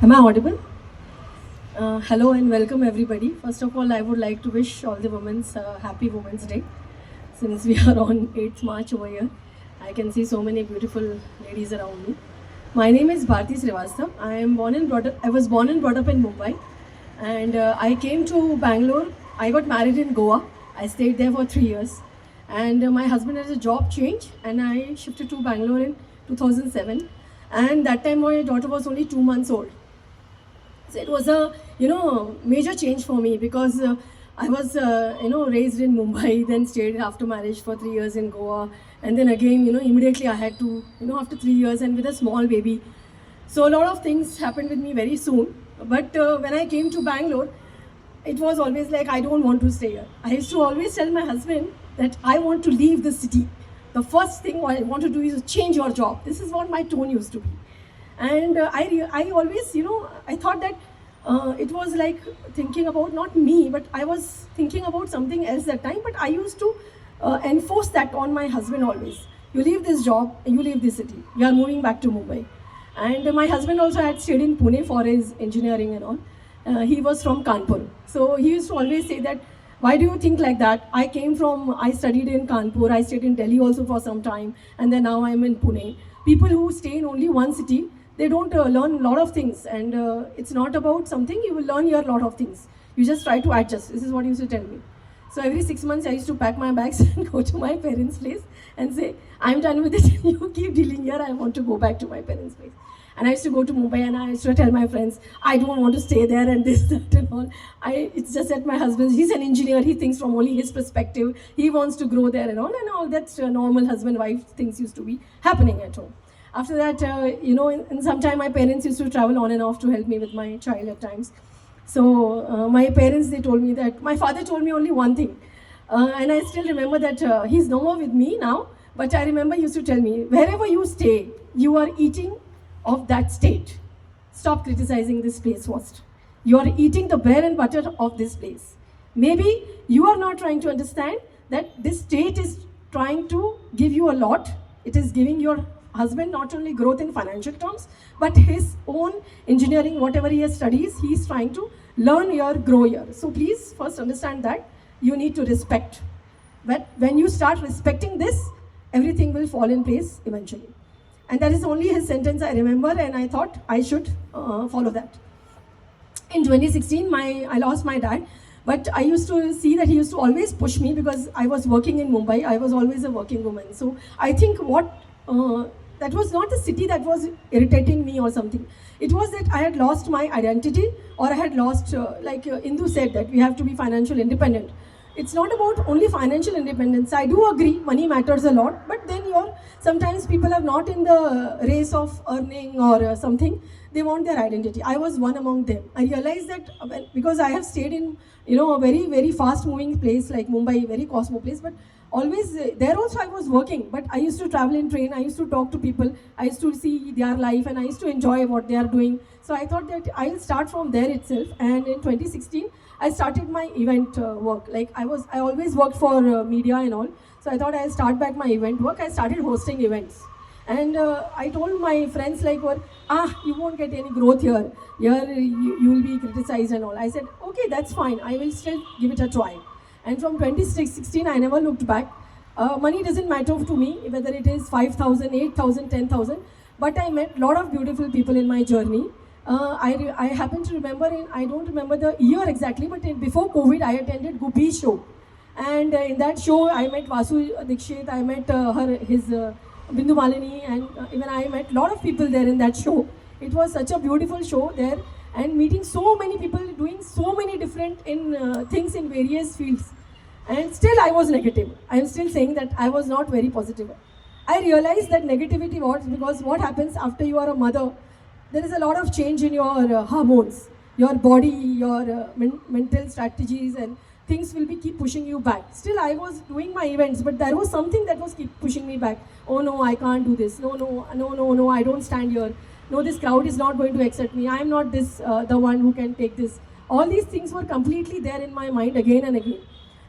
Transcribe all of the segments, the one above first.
Am I audible? Hello and welcome everybody. First of all, I would like to wish all the women's happy Women's Day. Since we are on 8th March over here, I can see so many beautiful ladies around me. My name is Bharti Srivastava. I was born and brought up in Mumbai, and I came to Bangalore. I got married in Goa. I stayed there for 3 years, and my husband had a job change, and I shifted to Bangalore in 2007. And that time my daughter was only 2 months old. So it was a major change for me because I was raised in Mumbai, then stayed after marriage for 3 years in Goa, and then again immediately I had to after 3 years and with a small baby. So a lot of things happened with me very soon. But when I came to Bangalore, it was always like I don't want to stay here. I used to always tell my husband that I want to leave the city. The first thing I want to do is change your job. This is what my tone used to be. And I always, I thought that it was like thinking about not me, but I was thinking about something else that time. But I used to enforce that on my husband always. You leave this job, you leave this city. You are moving back to Mumbai. And my husband also had stayed in Pune for his engineering and all. He was from Kanpur. So he used to always say that, why do you think like that? I studied in Kanpur, I stayed in Delhi also for some time, and then now I'm in Pune. People who stay in only one city, they don't learn a lot of things, and it's not about something, you will learn here a lot of things. You just try to adjust. This is what he used to tell me. So every 6 months I used to pack my bags and go to my parents' place and say, I'm done with it, you keep dealing here, I want to go back to my parents' place. And I used to go to Mumbai and I used to tell my friends, I don't want to stay there and this, that and all. It's just that my husband, he's an engineer, he thinks from only his perspective, he wants to grow there and all that normal husband-wife things used to be happening at home. After that, in some time my parents used to travel on and off to help me with my child at times. So my parents, they told me that, my father told me only one thing. And I still remember that he's no more with me now, but I remember he used to tell me, wherever you stay, you are eating of that state. Stop criticizing this place first. You are eating the bread and butter of this place. Maybe you are not trying to understand that this state is trying to give you a lot. It is giving your husband not only growth in financial terms, but his own engineering, whatever he has studies, he is trying to learn here, grow here. So please first understand that you need to respect. But when you start respecting this, everything will fall in place eventually. And that is only his sentence I remember, and I thought I should follow that. In 2016, I lost my dad, but I used to see that he used to always push me because I was working in Mumbai. I was always a working woman. So I think that was not the city that was irritating me or something. It was that I had lost my identity, or I had lost, like Indu said, that we have to be financial independent. It's not about only financial independence. I do agree, money matters a lot, but then sometimes people are not in the race of earning or something. They want their identity. I was one among them. I realized that because I have stayed in a very, very fast moving place like Mumbai, very cosmo place, but always there also I was working, but I used to travel in train, I used to talk to people, I used to see their life, and I used to enjoy what they are doing. So I thought that I'll start from there itself, and in 2016 I started my event work. Like I always worked for media and all, so I thought I'll start back my event work. I started hosting events, and I told my friends like, you won't get any growth here, you will be criticized and all. I said, okay, that's fine, I will still give it a try. And from 2016, I never looked back. Money doesn't matter to me, whether it is 5,000, 8,000, 10,000. But I met a lot of beautiful people in my journey. I happen to remember, I don't remember the year exactly, but before COVID, I attended Guppy's show. And in that show, I met Vasu Dikshit, I met his Bindu Malini, and even I met a lot of people there in that show. It was such a beautiful show there, and meeting so many people doing so many different things in various fields. And still I was negative. I am still saying that I was not very positive. I realized that negativity was because what happens after you are a mother, there is a lot of change in your hormones, your body, your mental strategies, and things will keep pushing you back. Still I was doing my events, but there was something that was keep pushing me back. Oh no, I can't do this. No, I don't stand here. No, this crowd is not going to accept me. I am not the one who can take this. All these things were completely there in my mind again and again.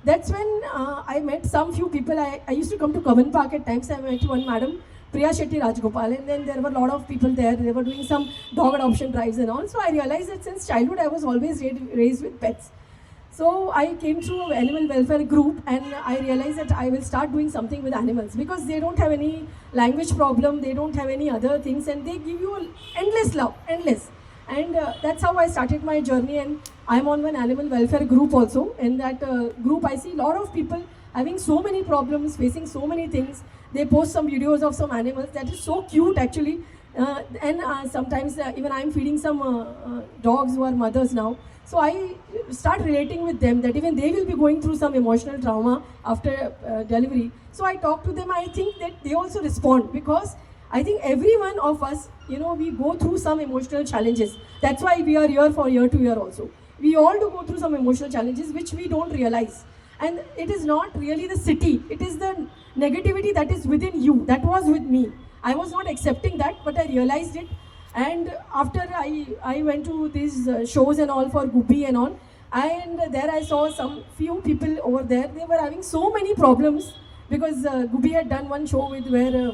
That's when I met some few people. I used to come to Common Park at times. I met one madam Priya Shetty Rajgopal, and then there were a lot of people there. They were doing some dog adoption drives and all. So I realized that since childhood I was always raised with pets. So I came through an animal welfare group, and I realized that I will start doing something with animals because they don't have any language problem, they don't have any other things, and they give you endless love, endless. And that's how I started my journey, and I'm on one animal welfare group also. In that group I see a lot of people having so many problems, facing so many things. They post some videos of some animals that is so cute actually. And sometimes even I'm feeding some dogs who are mothers now. So I start relating with them that even they will be going through some emotional trauma after delivery. So I talk to them. I think that they also respond because I think every one of us, we go through some emotional challenges. That's why we are here for year to year also. We all do go through some emotional challenges which we don't realize. And it is not really the city. It is the negativity that is within you. That was with me. I was not accepting that, but I realized it. And after I went to these shows and all for Guppy and all, and there I saw some few people over there. They were having so many problems because Guppy had done one show with where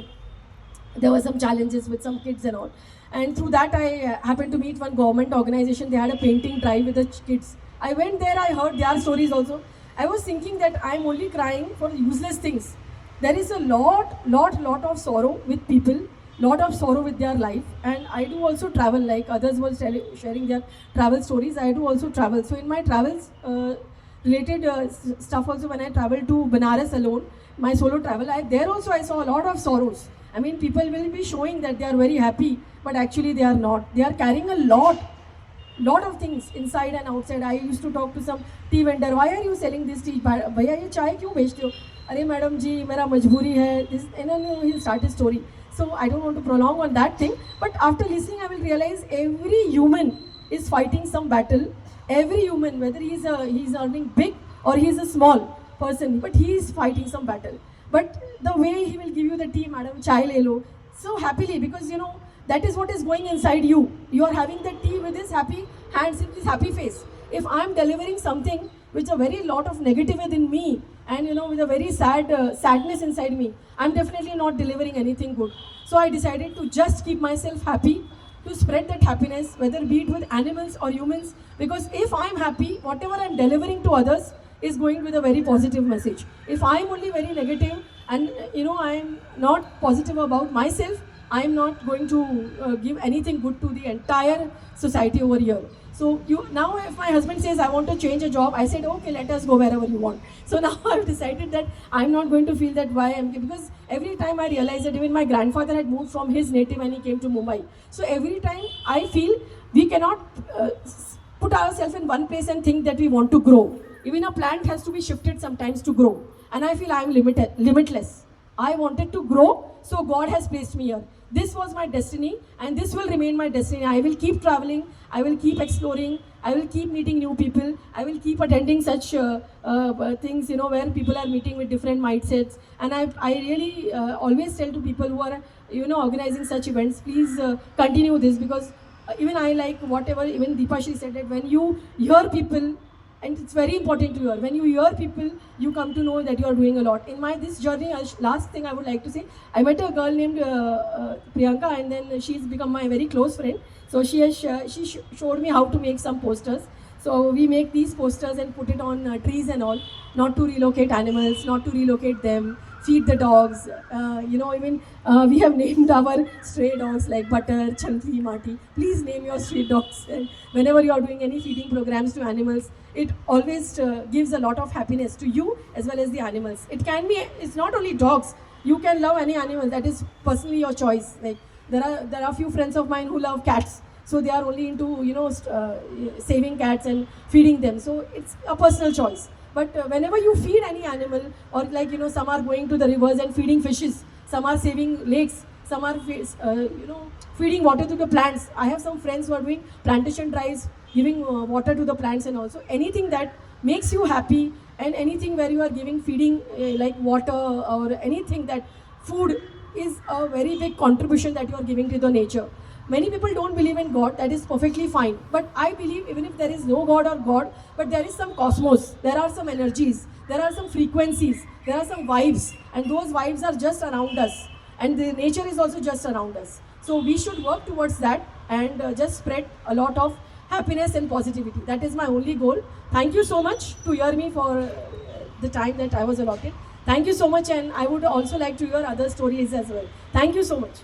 there were some challenges with some kids and all. And through that I happened to meet one government organization. They had a painting drive with the kids. I went there, I heard their stories also. I was thinking that I'm only crying for useless things. There is a lot of sorrow with people, lot of sorrow with their life, and I do also travel like others were sharing their travel stories. I do also travel. So in my travels related stuff also, when I traveled to Banaras alone, my solo travel, there also I saw a lot of sorrows. I mean, people will be showing that they are very happy, but actually they are not. They are carrying a lot of things inside and outside. I used to talk to some tea vendor. Why are you selling this tea? Bhaiya, ye chai kyun bechte ho? Arey madam ji, mera majburi hai. This, and then he'll start his story. So I don't want to prolong on that thing. But after listening, I will realize every human is fighting some battle. Every human, whether he's earning big or he's a small person, but he is fighting some battle. But the way he will give you the tea, madam, chai le lo, so happily, because that is what is going inside you. You are having the tea with his happy hands, with his happy face. If I am delivering something with a very lot of negative within me, and with a very sadness inside me, I'm definitely not delivering anything good. So I decided to just keep myself happy, to spread that happiness, whether be it with animals or humans, because if I'm happy, whatever I'm delivering to others is going with a very positive message. If I'm only very negative and I'm not positive about myself, I'm not going to give anything good to the entire society over here. So now if my husband says I want to change a job, I said okay, let us go wherever you want. So now I've decided that I'm not going to feel that why I'm, because every time I realized that even my grandfather had moved from his native and he came to Mumbai. So every time I feel we cannot put ourselves in one place and think that we want to grow. Even a plant has to be shifted sometimes to grow. And I feel I'm limitless. I wanted to grow, so God has placed me here. This was my destiny, and this will remain my destiny. I will keep traveling, I will keep exploring, I will keep meeting new people, I will keep attending such things, where people are meeting with different mindsets. And I really always tell to people who are, organizing such events, please continue this, because even I like whatever, even Deepa, she said that when you hear people, and it's very important to hear. When you hear people, you come to know that you are doing a lot. In this journey, last thing I would like to say, I met a girl named Priyanka, and then she's become my very close friend. So she showed me how to make some posters. So we make these posters and put it on trees and all, not to relocate animals, not to relocate them, feed the dogs. Even we have named our stray dogs like Butter, Chantri, Mati. Please name your stray dogs. And whenever you are doing any feeding programs to animals, it always gives a lot of happiness to you as well as the animals. It's not only dogs. You can love any animal. That is personally your choice. Like there are few friends of mine who love cats. So they are only into saving cats and feeding them. So it's a personal choice. But whenever you feed any animal, or like some are going to the rivers and feeding fishes, some are saving lakes, some are feeding water to the plants. I have some friends who are doing plantation drives, giving water to the plants, and also anything that makes you happy, and anything where you are giving feeding like water or anything, that food is a very big contribution that you are giving to the nature. Many people don't believe in God, that is perfectly fine. But I believe even if there is no God or God, but there is some cosmos, there are some energies, there are some frequencies, there are some vibes, and those vibes are just around us. and the nature is also just around us. So we should work towards that and just spread a lot of happiness and positivity. That is my only goal. Thank you so much to hear me for the time that I was allotted. Thank you so much, and I would also like to hear other stories as well. Thank you so much.